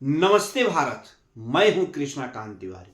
नमस्ते भारत। मैं हूं कृष्णा कांत तिवारी।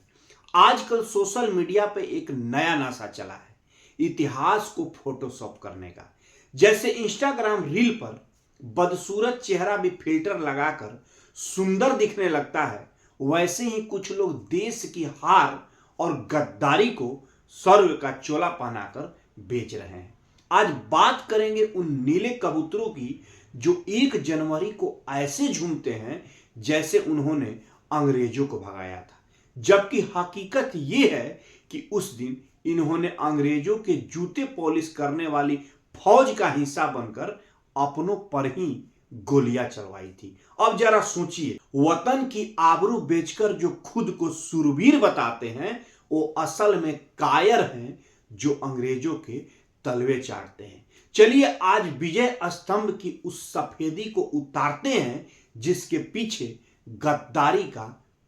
आजकल सोशल मीडिया पे एक नया नशा चला है, इतिहास को फोटोशॉप करने का। जैसे इंस्टाग्राम रील पर बदसूरत चेहरा भी फिल्टर लगाकर सुंदर दिखने लगता है, वैसे ही कुछ लोग देश की हार और गद्दारी को स्वर्ग का चोला पहनाकर बेच रहे हैं। आज बात करेंगे उन नीले कबूतरों की जो 1 जनवरी को ऐसे झूमते हैं जैसे उन्होंने अंग्रेजों को भगाया था, जबकि हकीकत यह है कि उस दिन इन्होंने अंग्रेजों के जूते पॉलिश करने वाली फौज का हिस्सा बनकर अपनों पर ही गोलियां चलवाई थी। अब जरा सोचिए, वतन की आबरू बेचकर जो खुद को सुरवीर बताते हैं वो असल में कायर हैं जो अंग्रेजों के तलवे चाटते हैं। चलिए आज विजय स्तंभ की उस सफेदी को उतारते हैं जिसके पीछे गद्दारी का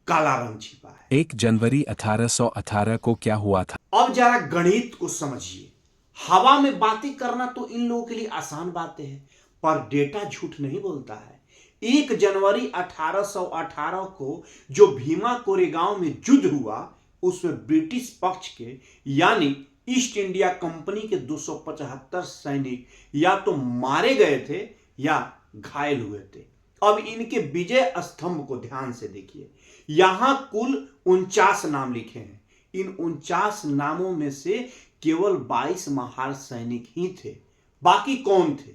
काला रंग छिपा है। 1 जनवरी 1818 को क्या हुआ था? अब जरा गणित को समझिए। हवा में बातें करना तो इन लोगों के लिए आसान बातें हैं, पर डेटा झूठ नहीं बोलता है। 1 जनवरी 1818 को जो भीमा कोरेगांव में युद्ध हुआ, उसमें ब्रिटिश पक्ष के यानी ईस्ट इंडिया कंपनी के 275 सैनिक या तो मारे गए थे या घायल हुए थे। अब इनके विजय स्तंभ को ध्यान से देखिए। यहां कुल 49 नाम लिखे हैं। इन 49 नामों में से केवल 22 महार सैनिक ही थे। बाकी कौन थे?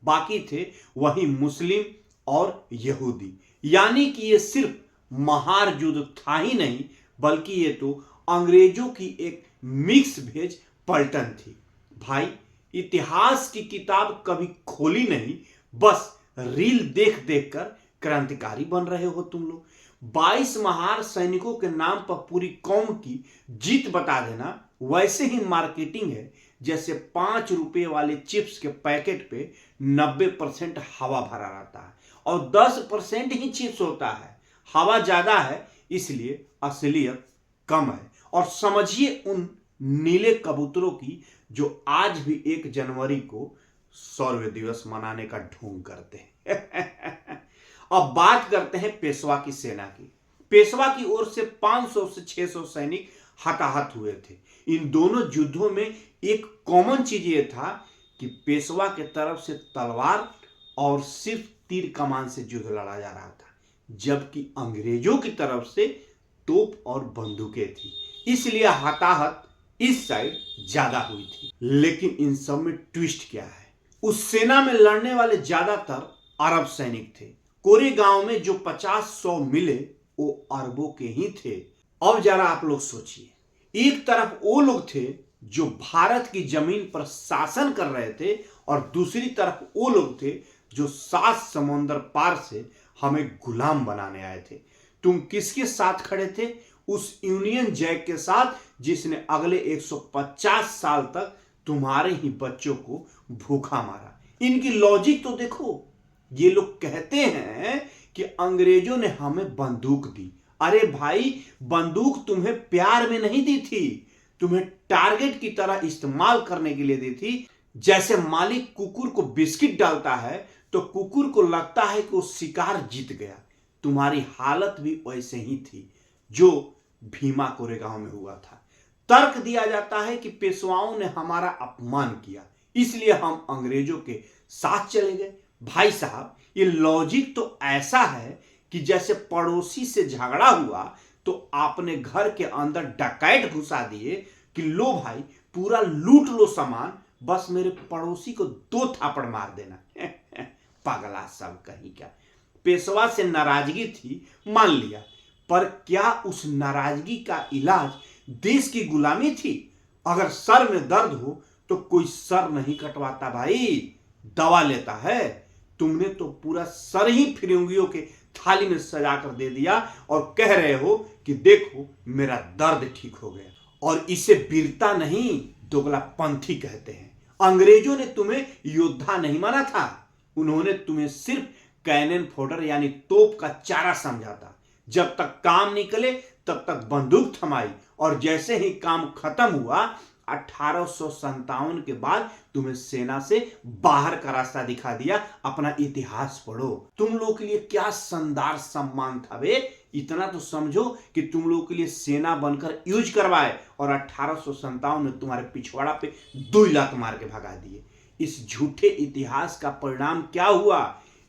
बाकी थे वही मुस्लिम और यहूदी। यानी कि ये सिर्फ महार युद्ध था ही नहीं, बल्कि ये तो अंग्रेजों की एक मिक्स भेज पलटन थी। भाई, इतिहास की किताब कभी खोली नहीं, बस रील देख देख कर क्रांतिकारी बन रहे हो तुम लोग। 22 महार सैनिकों के नाम पर पूरी कौम की जीत बता देना वैसे ही मार्केटिंग है जैसे 5 रुपए वाले चिप्स के पैकेट पे 90% हवा भरा रहता है और 10% ही चिप्स होता है। हवा ज्यादा है इसलिए असलियत कम है। और समझिए उन नीले कबूतरों की जो आज भी 1 जनवरी को शौर्य दिवस मनाने का ढोंग करते हैं। अब बात करते हैं पेशवा की सेना की। पेशवा की ओर से 500 से 600 सैनिक हताहत हुए थे। इन दोनों युद्धों में एक कॉमन चीज ये था कि पेशवा के तरफ से तलवार और सिर्फ तीर कमान से युद्ध लड़ा जा रहा था, जबकि अंग्रेजों की तरफ से तोप और बंदूकें थी। इसलिए हताहत इस साइड ज्यादा हुई थी। लेकिन इन सब में ट्विस्ट क्या है? उस सेना में लड़ने वाले ज्यादातर अरब सैनिक थे। कोरेगांव में जो 50-100 मिले वो अरबों के ही थे। अब जरा आप लोग सोचिए, एक तरफ वो लोग थे जो भारत की जमीन पर शासन कर रहे थे और दूसरी तरफ वो लोग थे जो 7 समंदर पार से हमें गुलाम बनाने आए थे। तुम किसके साथ खड़े थे? उस यूनियन जैक के साथ जिसने अगले 150 साल तक तुम्हारे ही बच्चों को भूखा मारा। इनकी लॉजिक तो देखो। ये लोग कहते हैं कि अंग्रेजों ने हमें बंदूक दी। अरे भाई, बंदूक तुम्हें प्यार में नहीं दी थी, तुम्हें टारगेट की तरह इस्तेमाल करने के लिए दी थी। जैसे मालिक कुकुर को बिस्किट डालता है तो कुकुर को लगता है कि वो शिकार जीत गया। तुम्हारी हालत भी वैसे ही थी जो भीमा कोरेगांव में हुआ था। तर्क दिया जाता है कि पेशवाओं ने हमारा अपमान किया, इसलिए हम अंग्रेजों के साथ चले गए। भाई साहब, ये लॉजिक तो ऐसा है कि जैसे पड़ोसी से झगड़ा हुआ तो आपने घर के अंदर डकैत घुसा दिए कि लो भाई पूरा लूट लो सामान, बस मेरे पड़ोसी को 2 थापड़ मार देना। पागला सब कहीं का। पेशवा से नाराजगी थी, मान लिया, पर क्या उस नाराजगी का इलाज देश की गुलामी थी? अगर सर में दर्द हो तो कोई सर नहीं कटवाता भाई, दवा लेता है। तुमने तो पूरा सर ही फिरंगियों के थाली में सजा कर दे दिया और कह रहे हो कि देखो मेरा दर्द ठीक हो गया। और इसे वीरता नहीं, दोगलापंथी कहते हैं। अंग्रेजों ने तुम्हें योद्धा नहीं माना था, उन्होंने तुम्हें सिर्फ कैनन फोडर यानी तोप का चारा समझा था। जब तक काम निकले तब तक बंदूक थमाई और जैसे ही काम खत्म हुआ 1857 के बाद तुम्हें सेना से बाहर का रास्ता दिखा दिया। अपना इतिहास पढ़ो। तुम लोग के लिए क्या शानदार सम्मान था बे। इतना तो समझो कि तुम लोग के लिए सेना बनकर यूज करवाए और 1857 में तुम्हारे पिछवाड़ा पे 2 लात मार के भगा दिए। इस झूठे इतिहास का परिणाम क्या हुआ?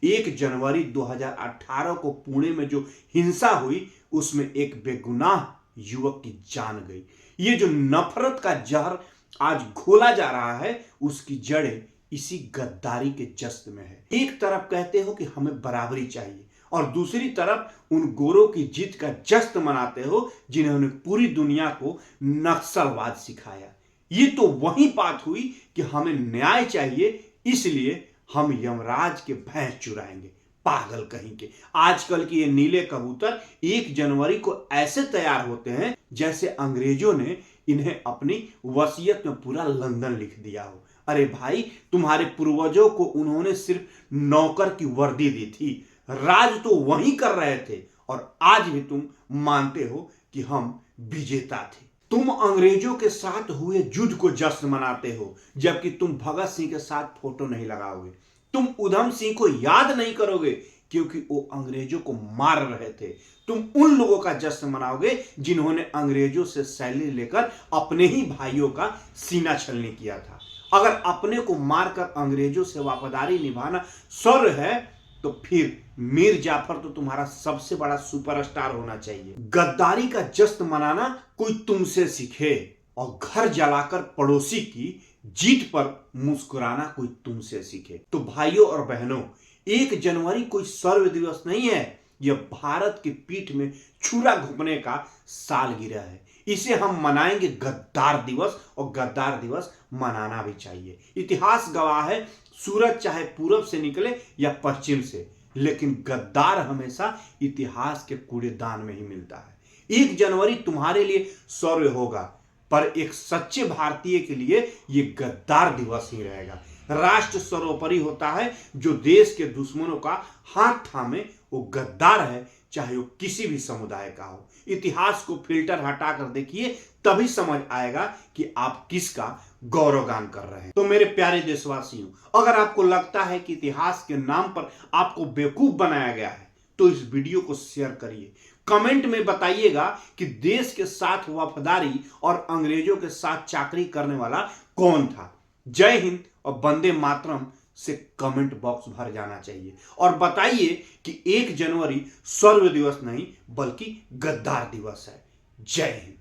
1 जनवरी 2018 को पुणे में जो हिंसा हुई उसमें एक बेगुनाह युवक की जान गई। ये जो नफरत का जहर आज घोला जा रहा है उसकी जड़ें इसी गद्दारी के जश्न में है। एक तरफ कहते हो कि हमें बराबरी चाहिए और दूसरी तरफ उन गोरों की जीत का जश्न मनाते हो जिन्होंने पूरी दुनिया को नक्सलवाद सिखाया। ये तो वही बात हुई कि हमें न्याय चाहिए इसलिए हम यमराज के भैंस चुराएंगे। पागल कहीं के। आजकल के ये नीले कबूतर 1 जनवरी को ऐसे तैयार होते हैं जैसे अंग्रेजों ने इन्हें अपनी वसीयत में पूरा लंदन लिख दिया हो। अरे भाई, तुम्हारे पूर्वजों को उन्होंने सिर्फ नौकर की वर्दी दी थी, राज तो वही कर रहे थे और आज भी तुम मानते हो कि हम विजेता थे। तुम अंग्रेजों के साथ हुए युद्ध को जश्न मनाते हो जबकि तुम भगत सिंह के साथ फोटो नहीं लगाओगे। तुम उधम सिंह को याद नहीं करोगे क्योंकि वो अंग्रेजों को मार रहे थे। तुम उन लोगों का जश्न मनाओगे जिन्होंने अंग्रेजों से सैलरी लेकर अपने ही भाइयों का सीना छलनी किया था। अगर अपने को मारकर अंग्रेजों से वफादारी निभाना शौर्य है तो फिर मीर जाफर तो तुम्हारा सबसे बड़ा सुपरस्टार होना चाहिए। गद्दारी का जश्न मनाना कोई तुमसे सीखे और घर जलाकर पड़ोसी की जीत पर मुस्कुराना कोई तुमसे सीखे। तो भाइयों और बहनों, 1 जनवरी कोई सर्व दिवस नहीं है, यह भारत की पीठ में छुरा घुपने का सालगिरह है। इसे हम मनाएंगे गद्दार दिवस और गद्दार दिवस मनाना भी चाहिए। इतिहास गवाह है, सूरज चाहे पूरब से निकले या पश्चिम से, लेकिन गद्दार हमेशा इतिहास के कूड़ेदान में ही मिलता है। 1 जनवरी तुम्हारे लिए शौर्य होगा पर एक सच्चे भारतीय के लिए यह गद्दार दिवस ही रहेगा। राष्ट्र सर्वोपरि होता है। जो देश के दुश्मनों का हाथ थामे वो गद्दार है, चाहे वो किसी भी समुदाय का हो। इतिहास को फिल्टर हटाकर देखिए, तभी समझ आएगा कि आप किसका गौरवगान कर रहे हैं। तो मेरे प्यारे देशवासियों, अगर आपको लगता है कि इतिहास के नाम पर आपको बेवकूफ बनाया गया है तो इस वीडियो को शेयर करिए। कमेंट में बताइएगा कि देश के साथ वफादारी और अंग्रेजों के साथ चाकरी करने वाला कौन था। जय हिंद और वंदे मातरम से कमेंट बॉक्स भर जाना चाहिए और बताइए कि 1 जनवरी सर्व दिवस नहीं बल्कि गद्दार दिवस है। जय हिंद।